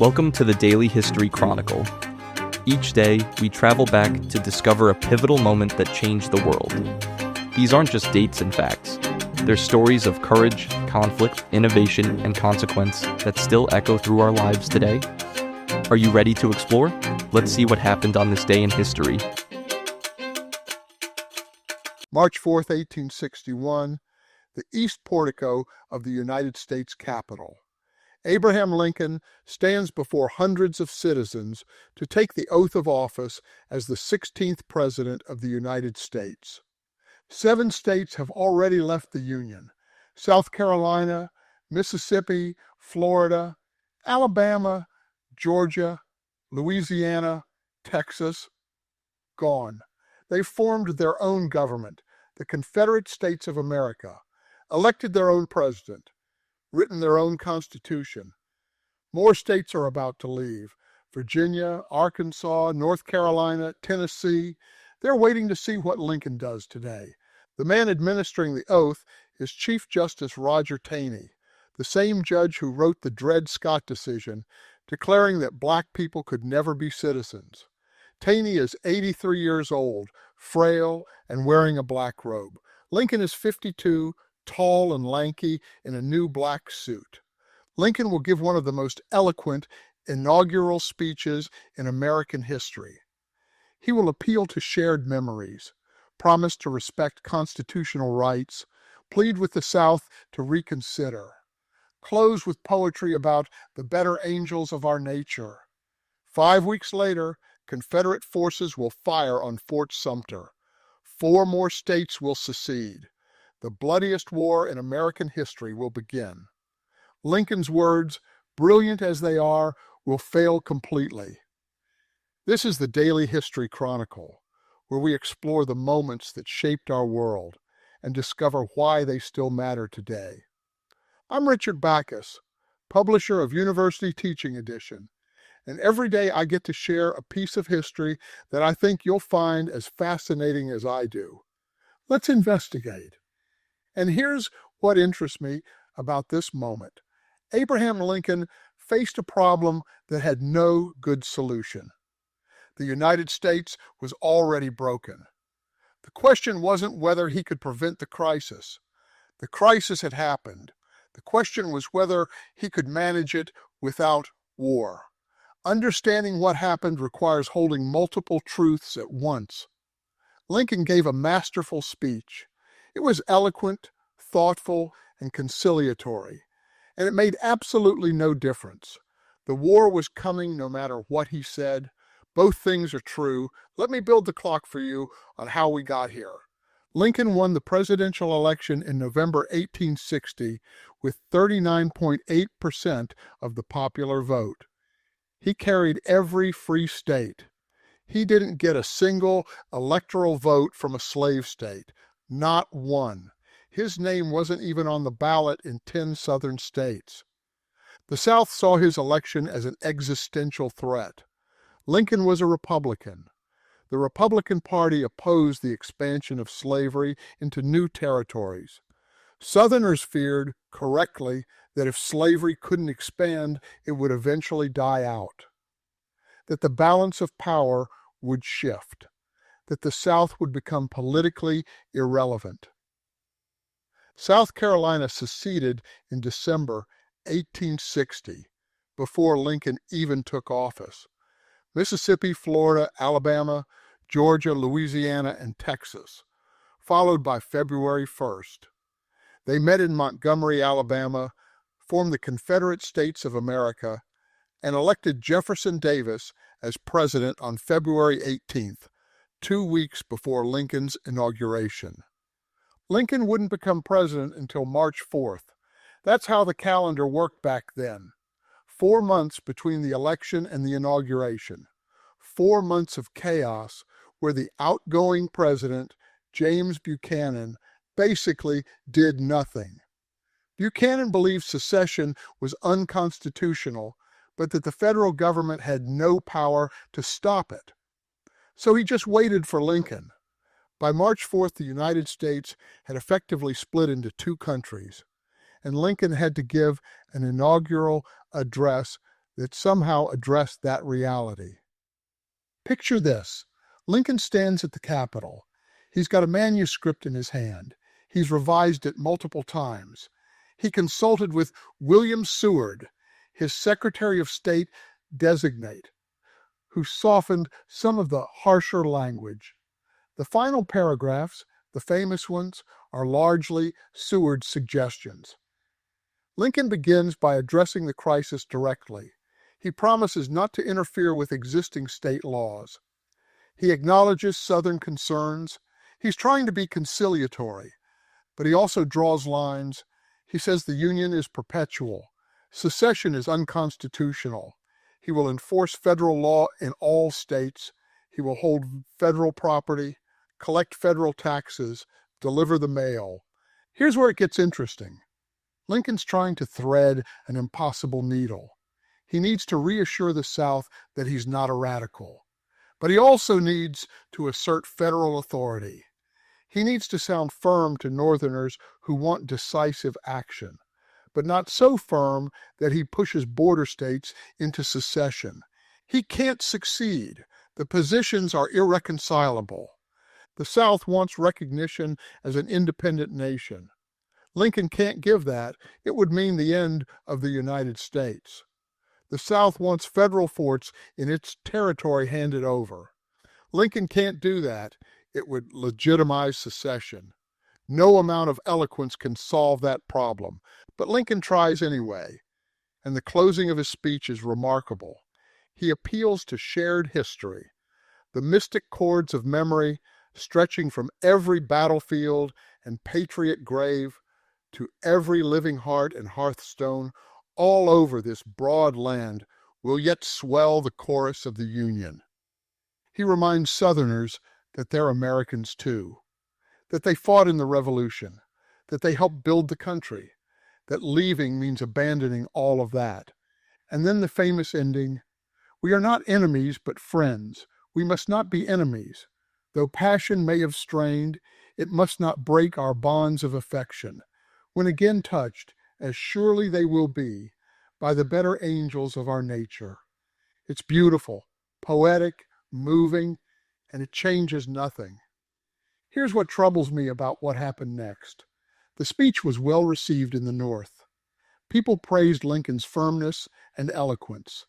Welcome to the Daily History Chronicle. Each day, we travel back to discover a pivotal moment that changed the world. These aren't just dates and facts. They're stories of courage, conflict, innovation, and consequence that still echo through our lives today. Are you ready to explore? Let's see what happened on this day in history. March 4th, 1861, the East Portico of the United States Capitol. Abraham Lincoln stands before hundreds of citizens to take the oath of office as the 16th President of the United States. 7 states have already left the Union: South Carolina, Mississippi, Florida, Alabama, Georgia, Louisiana, Texas, gone. They formed their own government, the Confederate States of America, elected their own president, written their own constitution. More states are about to leave: Virginia, Arkansas, North Carolina, Tennessee. They're waiting to see what Lincoln does today. The man administering the oath is Chief Justice Roger Taney, the same judge who wrote the Dred Scott decision, declaring that black people could never be citizens. Taney is 83 years old, frail, and wearing a black robe. Lincoln is 52, tall and lanky, in a new black suit. Lincoln will give one of the most eloquent inaugural speeches in American history. He will appeal to shared memories, promise to respect constitutional rights, plead with the South to reconsider, close with poetry about the better angels of our nature. 5 weeks later, Confederate forces will fire on Fort Sumter. 4 more states will secede. The bloodiest war in American history will begin. Lincoln's words, brilliant as they are, will fail completely. This is the Daily History Chronicle, where we explore the moments that shaped our world and discover why they still matter today. I'm Richard Backus, publisher of University Teaching Edition, and every day I get to share a piece of history that I think you'll find as fascinating as I do. Let's investigate. And here's what interests me about this moment. Abraham Lincoln faced a problem that had no good solution. The United States was already broken. The question wasn't whether he could prevent the crisis. The crisis had happened. The question was whether he could manage it without war. Understanding what happened requires holding multiple truths at once. Lincoln gave a masterful speech. It was eloquent, thoughtful, and conciliatory, and it made absolutely no difference. The war was coming no matter what he said. Both things are true. Let me build the clock for you on how we got here. Lincoln won the presidential election in November 1860 with 39.8% of the popular vote. He carried every free state. He didn't get a single electoral vote from a slave state, not one. His name wasn't even on the ballot in 10 southern states. The South saw his election as an existential threat. Lincoln was a Republican. The Republican Party opposed the expansion of slavery into new territories. Southerners feared, correctly, that if slavery couldn't expand, it would eventually die out. That the balance of power would shift. That the South would become politically irrelevant. South Carolina seceded in December 1860, before Lincoln even took office. Mississippi, Florida, Alabama, Georgia, Louisiana, and Texas, followed by February 1st. They met in Montgomery, Alabama, formed the Confederate States of America, and elected Jefferson Davis as president on February 18th, 2 weeks before Lincoln's inauguration. Lincoln wouldn't become president until March 4th. That's how the calendar worked back then. 4 months between the election and the inauguration. 4 months of chaos where the outgoing president, James Buchanan, basically did nothing. Buchanan believed secession was unconstitutional, but that the federal government had no power to stop it. So he just waited for Lincoln. By March 4th, the United States had effectively split into 2 countries, and Lincoln had to give an inaugural address that somehow addressed that reality. Picture this. Lincoln stands at the Capitol. He's got a manuscript in his hand. He's revised it multiple times. He consulted with William Seward, his Secretary of State designate, who softened some of the harsher language. The final paragraphs, the famous ones, are largely Seward's suggestions. Lincoln begins by addressing the crisis directly. He promises not to interfere with existing state laws. He acknowledges Southern concerns. He's trying to be conciliatory, but he also draws lines. He says the Union is perpetual. Secession is unconstitutional. He will enforce federal law in all states. He will hold federal property, collect federal taxes, deliver the mail. Here's where it gets interesting. Lincoln's trying to thread an impossible needle. He needs to reassure the South that he's not a radical. But he also needs to assert federal authority. He needs to sound firm to Northerners who want decisive action, but not so firm that he pushes border states into secession. He can't succeed. The positions are irreconcilable. The South wants recognition as an independent nation. Lincoln can't give that. It would mean the end of the United States. The South wants federal forts in its territory handed over. Lincoln can't do that. It would legitimize secession. No amount of eloquence can solve that problem, but Lincoln tries anyway, and the closing of his speech is remarkable. He appeals to shared history, the mystic chords of memory stretching from every battlefield and patriot grave to every living heart and hearthstone all over this broad land will yet swell the chorus of the Union. He reminds Southerners that they're Americans too, that they fought in the Revolution, that they helped build the country, that leaving means abandoning all of that. And then the famous ending, we are not enemies but friends. We must not be enemies. Though passion may have strained, it must not break our bonds of affection. When again touched, as surely they will be, by the better angels of our nature. It's beautiful, poetic, moving, and it changes nothing. Here's what troubles me about what happened next. The speech was well received in the North. People praised Lincoln's firmness and eloquence.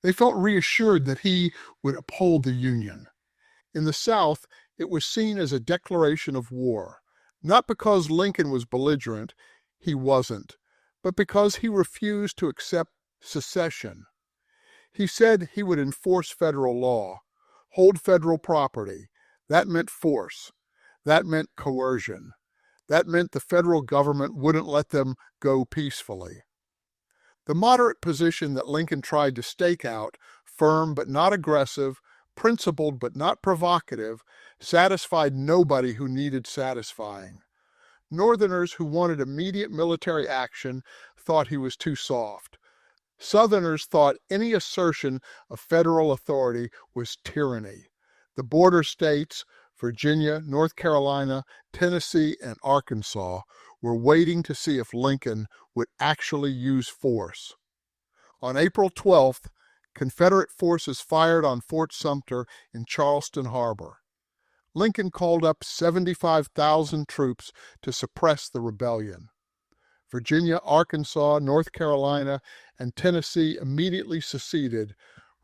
They felt reassured that he would uphold the Union. In the South, it was seen as a declaration of war, not because Lincoln was belligerent, he wasn't, but because he refused to accept secession. He said he would enforce federal law, hold federal property. That meant force. That meant coercion. That meant the federal government wouldn't let them go peacefully. The moderate position that Lincoln tried to stake out, firm but not aggressive, principled but not provocative, satisfied nobody who needed satisfying. Northerners who wanted immediate military action thought he was too soft. Southerners thought any assertion of federal authority was tyranny. The border states, Virginia, North Carolina, Tennessee, and Arkansas, were waiting to see if Lincoln would actually use force. On April 12th, Confederate forces fired on Fort Sumter in Charleston Harbor. Lincoln called up 75,000 troops to suppress the rebellion. Virginia, Arkansas, North Carolina, and Tennessee immediately seceded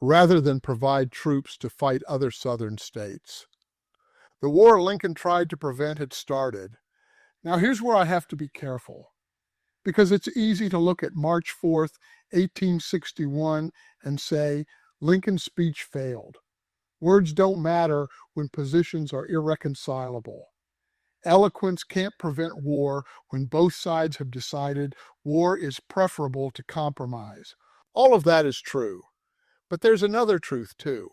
rather than provide troops to fight other Southern states. The war Lincoln tried to prevent had started. Now here's where I have to be careful, because it's easy to look at March 4th, 1861 and say Lincoln's speech failed. Words don't matter when positions are irreconcilable. Eloquence can't prevent war when both sides have decided war is preferable to compromise. All of that is true, but there's another truth too.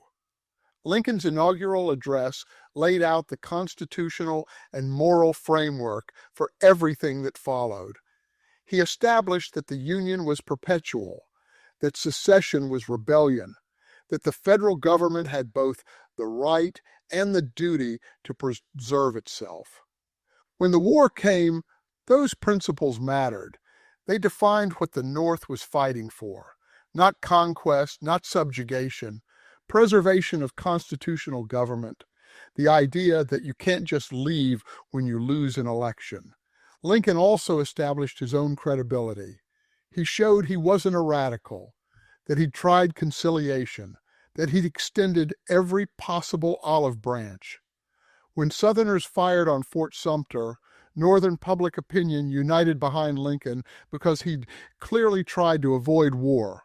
Lincoln's inaugural address laid out the constitutional and moral framework for everything that followed. He established that the Union was perpetual, that secession was rebellion, that the federal government had both the right and the duty to preserve itself. When the war came, those principles mattered. They defined what the North was fighting for, not conquest, not subjugation, preservation of constitutional government, the idea that you can't just leave when you lose an election. Lincoln also established his own credibility. He showed he wasn't a radical, that he'd tried conciliation, that he'd extended every possible olive branch. When Southerners fired on Fort Sumter, Northern public opinion united behind Lincoln because he'd clearly tried to avoid war.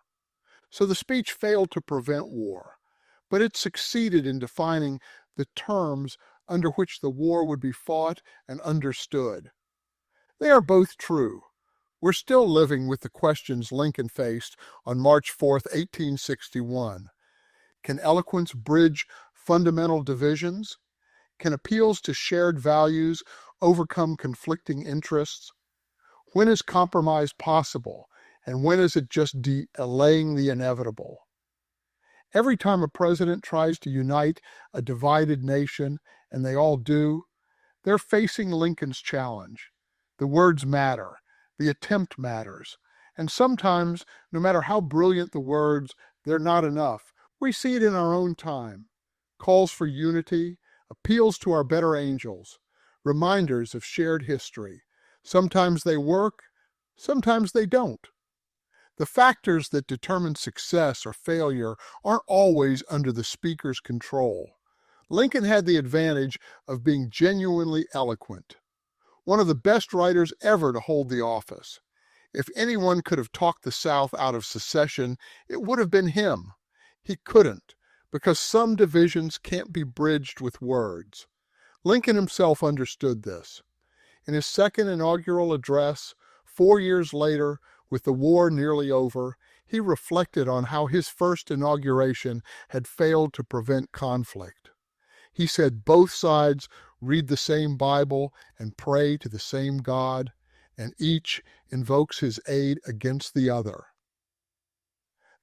So the speech failed to prevent war, but it succeeded in defining the terms under which the war would be fought and understood. They are both true. We're still living with the questions Lincoln faced on March 4, 1861. Can eloquence bridge fundamental divisions? Can appeals to shared values overcome conflicting interests? When is compromise possible, and when is it just delaying the inevitable? Every time a president tries to unite a divided nation, and they all do, they're facing Lincoln's challenge. The words matter, the attempt matters, and sometimes, no matter how brilliant the words, they're not enough. We see it in our own time. Calls for unity, appeals to our better angels, reminders of shared history. Sometimes they work, sometimes they don't. The factors that determine success or failure aren't always under the speaker's control. Lincoln had the advantage of being genuinely eloquent, one of the best writers ever to hold the office. If anyone could have talked the South out of secession, it would have been him. He couldn't, because some divisions can't be bridged with words. Lincoln himself understood this. In his second inaugural address, 4 years later, with the war nearly over, he reflected on how his first inauguration had failed to prevent conflict. He said both sides read the same Bible and pray to the same God, and each invokes his aid against the other.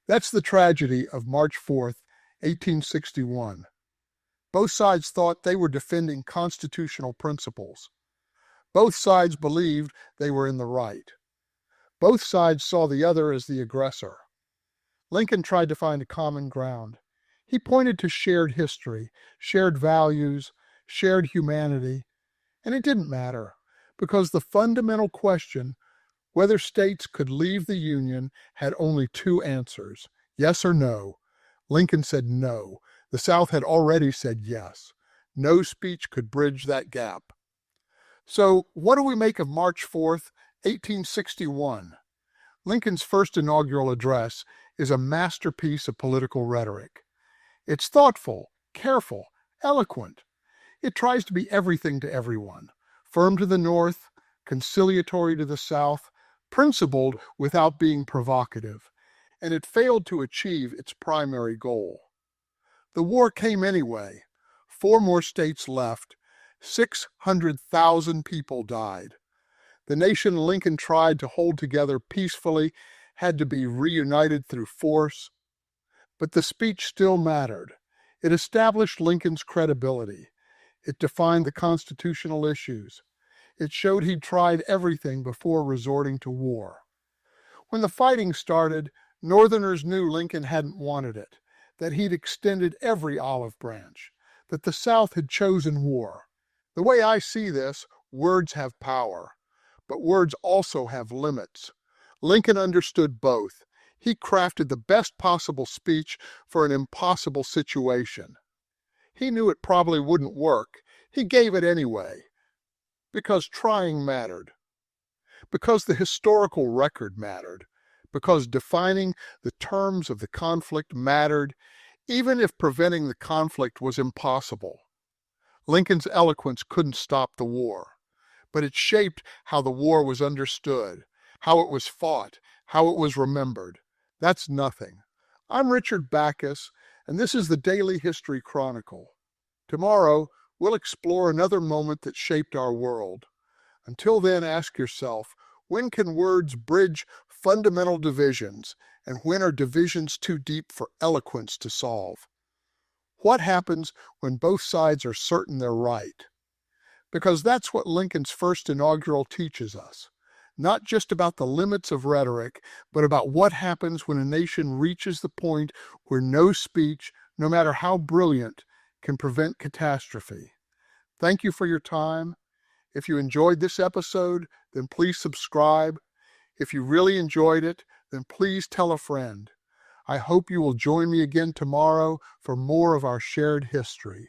That's the tragedy of March 4th, 1861. Both sides thought they were defending constitutional principles. Both sides believed they were in the right. Both sides saw the other as the aggressor. Lincoln tried to find a common ground. He pointed to shared history, shared values, shared humanity, and it didn't matter, because the fundamental question, whether states could leave the Union, had only two answers, yes or no. Lincoln said no. The South had already said yes. No speech could bridge that gap. So what do we make of March 4th, 1861? Lincoln's first inaugural address is a masterpiece of political rhetoric. It's thoughtful, careful, eloquent. It tries to be everything to everyone, firm to the North, conciliatory to the South, principled without being provocative, and it failed to achieve its primary goal. The war came anyway. 4 more states left. 600,000 people died. The nation Lincoln tried to hold together peacefully had to be reunited through force. But the speech still mattered. It established Lincoln's credibility. It defined the constitutional issues. It showed he'd tried everything before resorting to war. When the fighting started, Northerners knew Lincoln hadn't wanted it, that he'd extended every olive branch, that the South had chosen war. The way I see this, words have power, but words also have limits. Lincoln understood both. He crafted the best possible speech for an impossible situation. He knew it probably wouldn't work. He gave it anyway, because trying mattered, because the historical record mattered, because defining the terms of the conflict mattered, even if preventing the conflict was impossible. Lincoln's eloquence couldn't stop the war, but it shaped how the war was understood, how it was fought, how it was remembered. That's nothing. I'm Richard Backus, and this is the Daily History Chronicle. Tomorrow, we'll explore another moment that shaped our world. Until then, ask yourself, when can words bridge fundamental divisions, and when are divisions too deep for eloquence to solve? What happens when both sides are certain they're right? Because that's what Lincoln's first inaugural teaches us. not just about the limits of rhetoric, but about what happens when a nation reaches the point where no speech, no matter how brilliant, can prevent catastrophe. Thank you for your time. If you enjoyed this episode, then please subscribe. If you really enjoyed it, then please tell a friend. I hope you will join me again tomorrow for more of our shared history.